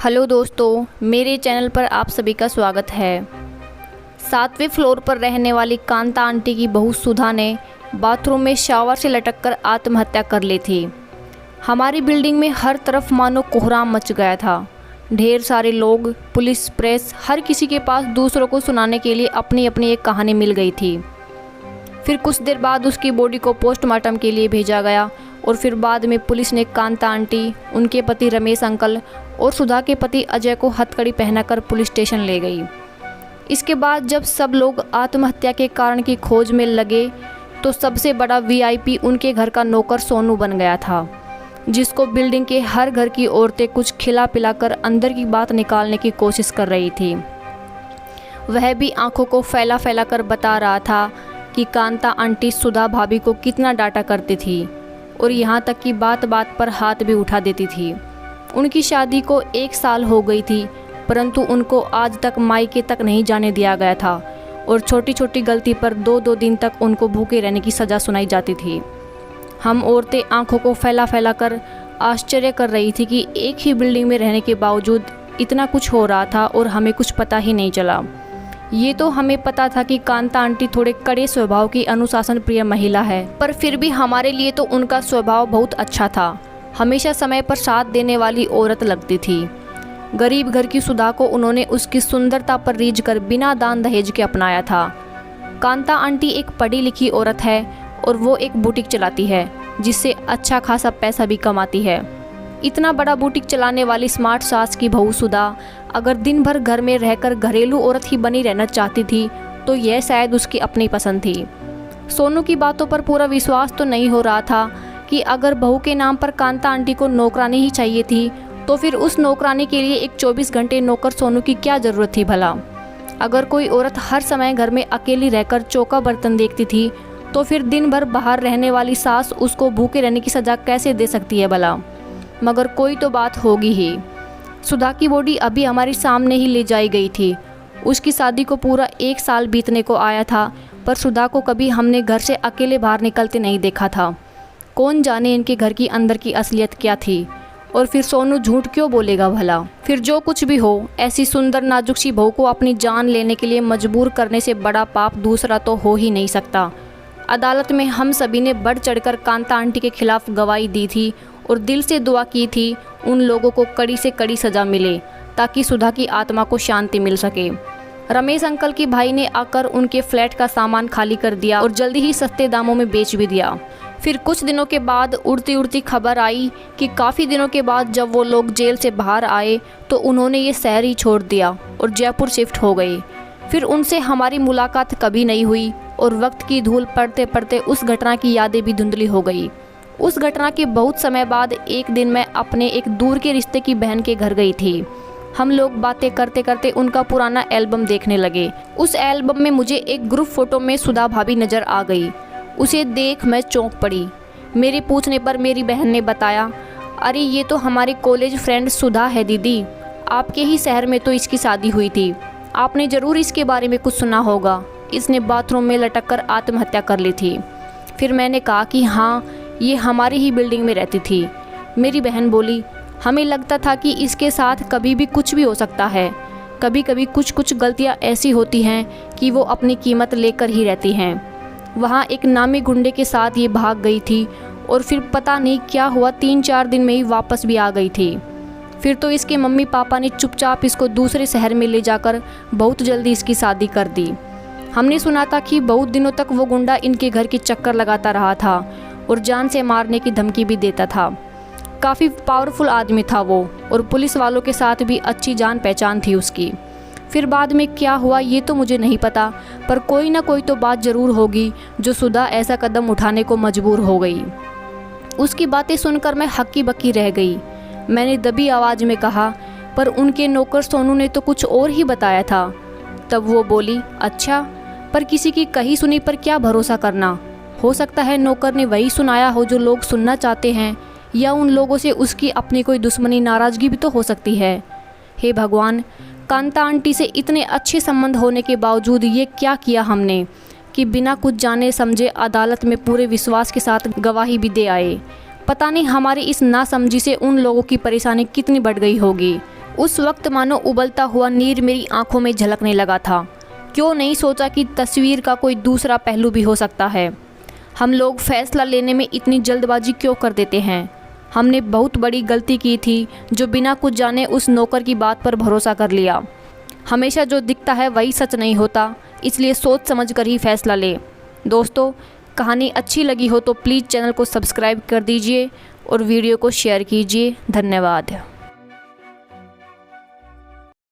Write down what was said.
Hello दोस्तों, मेरे channel पर आप सभी का स्वागत है। 7वें फ्लोर पर रहने वाली कांता आंटी की बहू सुधा ने बाथरूम में शावर से लटककर आत्महत्या कर ली थी। हमारी बिल्डिंग में हर तरफ मानो कोहराम मच गया था। ढेर सारे लोग, पुलिस, प्रेस, हर किसी के पास दूसरों को सुनाने के लिए अपनी अपनी एक कहानी मिल गई थी। फिर कुछ देर बाद उसकी बॉडी को पोस्टमार्टम के लिए भेजा गया और फिर बाद में पुलिस ने कांता आंटी, उनके पति रमेश अंकल और सुधा के पति अजय को हथकड़ी पहनाकर पुलिस स्टेशन ले गई। इसके बाद जब सब लोग आत्महत्या के कारण की खोज में लगे तो सबसे बड़ा वीआईपी उनके घर का नौकर सोनू बन गया था, जिसको बिल्डिंग के हर घर की औरतें कुछ खिला पिलाकर अंदर की बात निकालने की कोशिश कर रही थी। वह भी आंखों को फैला फैला कर बता रहा था कि कांता आंटी सुधा भाभी को कितना डांटा करती थी और यहाँ तक कि बात बात पर हाथ भी उठा देती थी। उनकी शादी को 1 साल हो गई थी, परंतु उनको आज तक मायके तक नहीं जाने दिया गया था और छोटी छोटी गलती पर 2-2 दिन तक उनको भूखे रहने की सज़ा सुनाई जाती थी। हम औरतें आंखों को फैला फैला कर आश्चर्य कर रही थी कि एक ही बिल्डिंग में रहने के बावजूद इतना कुछ हो रहा था और हमें कुछ पता ही नहीं चला। ये तो हमें पता था कि कांता आंटी थोड़े कड़े स्वभाव की अनुशासन प्रिय महिला है, पर फिर भी हमारे लिए तो उनका स्वभाव बहुत अच्छा था। हमेशा समय पर साथ देने वाली औरत लगती थी। गरीब घर की सुधा को उन्होंने उसकी सुंदरता पर रीझ कर बिना दान दहेज के अपनाया था। कांता आंटी एक पढ़ी लिखी औरत है और वो एक बुटीक चलाती है, जिससे अच्छा खासा पैसा भी कमाती है। इतना बड़ा बुटीक चलाने वाली स्मार्ट सास की बहू सुधा अगर दिन भर घर में रहकर घरेलू औरत ही बनी रहना चाहती थी तो यह शायद उसकी अपनी पसंद थी। सोनू की बातों पर पूरा विश्वास तो नहीं हो रहा था कि अगर बहू के नाम पर कांता आंटी को नौकरानी ही चाहिए थी तो फिर उस नौकरानी के लिए एक 24 घंटे नौकर सोनू की क्या ज़रूरत थी भला। अगर कोई औरत हर समय घर में अकेली रहकर चौका बर्तन देखती थी तो फिर दिन भर बाहर रहने वाली सास उसको भूखे रहने की सज़ा कैसे दे सकती है भला। मगर कोई तो बात होगी ही। सुधा की बॉडी अभी हमारे सामने ही ले जाई गई थी। उसकी शादी को पूरा 1 साल बीतने को आया था, पर सुधा को कभी हमने घर से अकेले बाहर निकलते नहीं देखा था। कौन जाने इनके घर की अंदर की असलियत क्या थी। और फिर सोनू झूठ क्यों बोलेगा भला। फिर जो कुछ भी हो, ऐसी सुंदर नाजुक सी बहू को अपनी जान लेने के लिए मजबूर करने से बड़ा पाप दूसरा तो हो ही नहीं सकता। अदालत में हम सभी ने बढ़ चढ़कर कांता आंटी के खिलाफ गवाही दी थी और दिल से दुआ की थी उन लोगों को कड़ी से कड़ी सज़ा मिले ताकि सुधा की आत्मा को शांति मिल सके। रमेश अंकल की भाई ने आकर उनके फ्लैट का सामान खाली कर दिया और जल्दी ही सस्ते दामों में बेच भी दिया। फिर कुछ दिनों के बाद उड़ती उड़ती खबर आई कि काफ़ी दिनों के बाद जब वो लोग जेल से बाहर आए तो उन्होंने ये शहर ही छोड़ दिया और जयपुर शिफ्ट हो गए। फिर उनसे हमारी मुलाकात कभी नहीं हुई और वक्त की धूल पड़ते पड़ते उस घटना की यादें भी धुंधली हो गई। उस घटना के बहुत समय बाद एक दिन मैं अपने एक दूर के रिश्ते की बहन के घर गई थी। हम लोग बातें करते करते उनका पुराना एल्बम देखने लगे। उस एल्बम में मुझे एक ग्रुप फोटो में सुधा भाभी नज़र आ गई। उसे देख मैं चौंक पड़ी। मेरे पूछने पर मेरी बहन ने बताया, अरे ये तो हमारी कॉलेज फ्रेंड सुधा है दीदी, आपके ही शहर में तो इसकी शादी हुई थी, आपने ज़रूर इसके बारे में कुछ सुना होगा। इसने बाथरूम में लटक कर आत्महत्या कर ली थी। फिर मैंने कहा कि हाँ, ये हमारी ही बिल्डिंग में रहती थी। मेरी बहन बोली, हमें लगता था कि इसके साथ कभी भी कुछ भी हो सकता है। कभी कभी कुछ गलतियाँ ऐसी होती हैं कि वो अपनी कीमत लेकर ही रहती हैं। वहाँ एक नामी गुंडे के साथ ये भाग गई थी और फिर पता नहीं क्या हुआ, 3-4 दिन में ही वापस भी आ गई थी। फिर तो इसके मम्मी पापा ने चुपचाप इसको दूसरे शहर में ले जाकर बहुत जल्दी इसकी शादी कर दी। हमने सुना था कि बहुत दिनों तक वो गुंडा इनके घर के चक्कर लगाता रहा था और जान से मारने की धमकी भी देता था। काफ़ी पावरफुल आदमी था वो और पुलिस वालों के साथ भी अच्छी जान पहचान थी उसकी। फिर बाद में क्या हुआ ये तो मुझे नहीं पता, पर कोई ना कोई तो बात ज़रूर होगी जो सुधा ऐसा कदम उठाने को मजबूर हो गई। उसकी बातें सुनकर मैं हक्की बक्की रह गई। मैंने दबी आवाज़ में कहा, पर उनके नौकर सोनू ने तो कुछ और ही बताया था। तब वो बोली, अच्छा, पर किसी की कही सुनी पर क्या भरोसा करना। हो सकता है नौकर ने वही सुनाया हो जो लोग सुनना चाहते हैं, या उन लोगों से उसकी अपनी कोई दुश्मनी नाराज़गी भी तो हो सकती है। हे भगवान, कांता आंटी से इतने अच्छे संबंध होने के बावजूद ये क्या किया हमने कि बिना कुछ जाने समझे अदालत में पूरे विश्वास के साथ गवाही भी दे आए। पता नहीं हमारी इस नासमझी से उन लोगों की परेशानी कितनी बढ़ गई होगी। उस वक्त मानो उबलता हुआ नीर मेरी आंखों में झलकने लगा था। क्यों नहीं सोचा कि तस्वीर का कोई दूसरा पहलू भी हो सकता है। हम लोग फैसला लेने में इतनी जल्दबाजी क्यों कर देते हैं। हमने बहुत बड़ी गलती की थी जो बिना कुछ जाने उस नौकर की बात पर भरोसा कर लिया। हमेशा जो दिखता है वही सच नहीं होता, इसलिए सोच समझ कर ही फैसला ले। दोस्तों, कहानी अच्छी लगी हो तो प्लीज़ चैनल को सब्सक्राइब कर दीजिए और वीडियो को शेयर कीजिए। धन्यवाद।